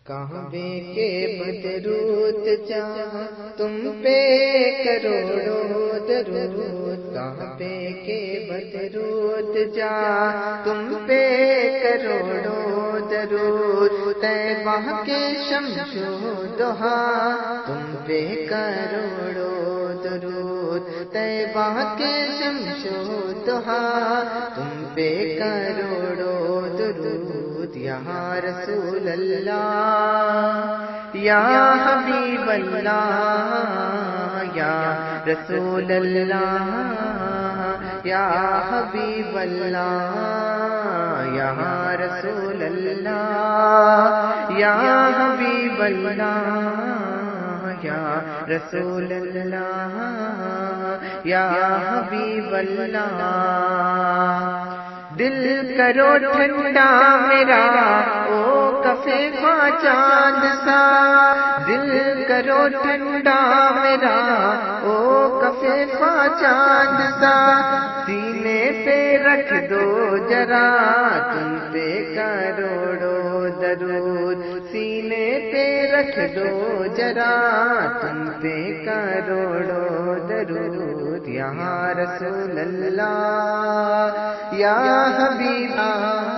کعبے کے بدرود جہاں تم پہ کروڑوں درود، کعبے کے بدرود جہاں تم پہ کروڑوں درود، طیبہ کے شمس و ضحا تم پہ کروڑوں درود، طیبہ کے شمس و ضحا تم پہ کروڑوں درود، یا رسول اللہ یا حبیب اللہ، یا رسول اللہ یا حبیب اللہ، یا رسول اللہ یا حبیب اللہ، یا رسول اللہ یا حبیب اللہ۔ دل کرو ٹھنڈا میرا او کفیفا چاند سا، دل کرو ٹھنڈا میرا او کفیفا چاند سا، سینے پہ رکھ دو ذرا تم پہ کروڑوں درود، سینے پہ رکھ دو ذرا تم پہ کروڑوں درود، یا رسول اللہ یا حبیب اللہ۔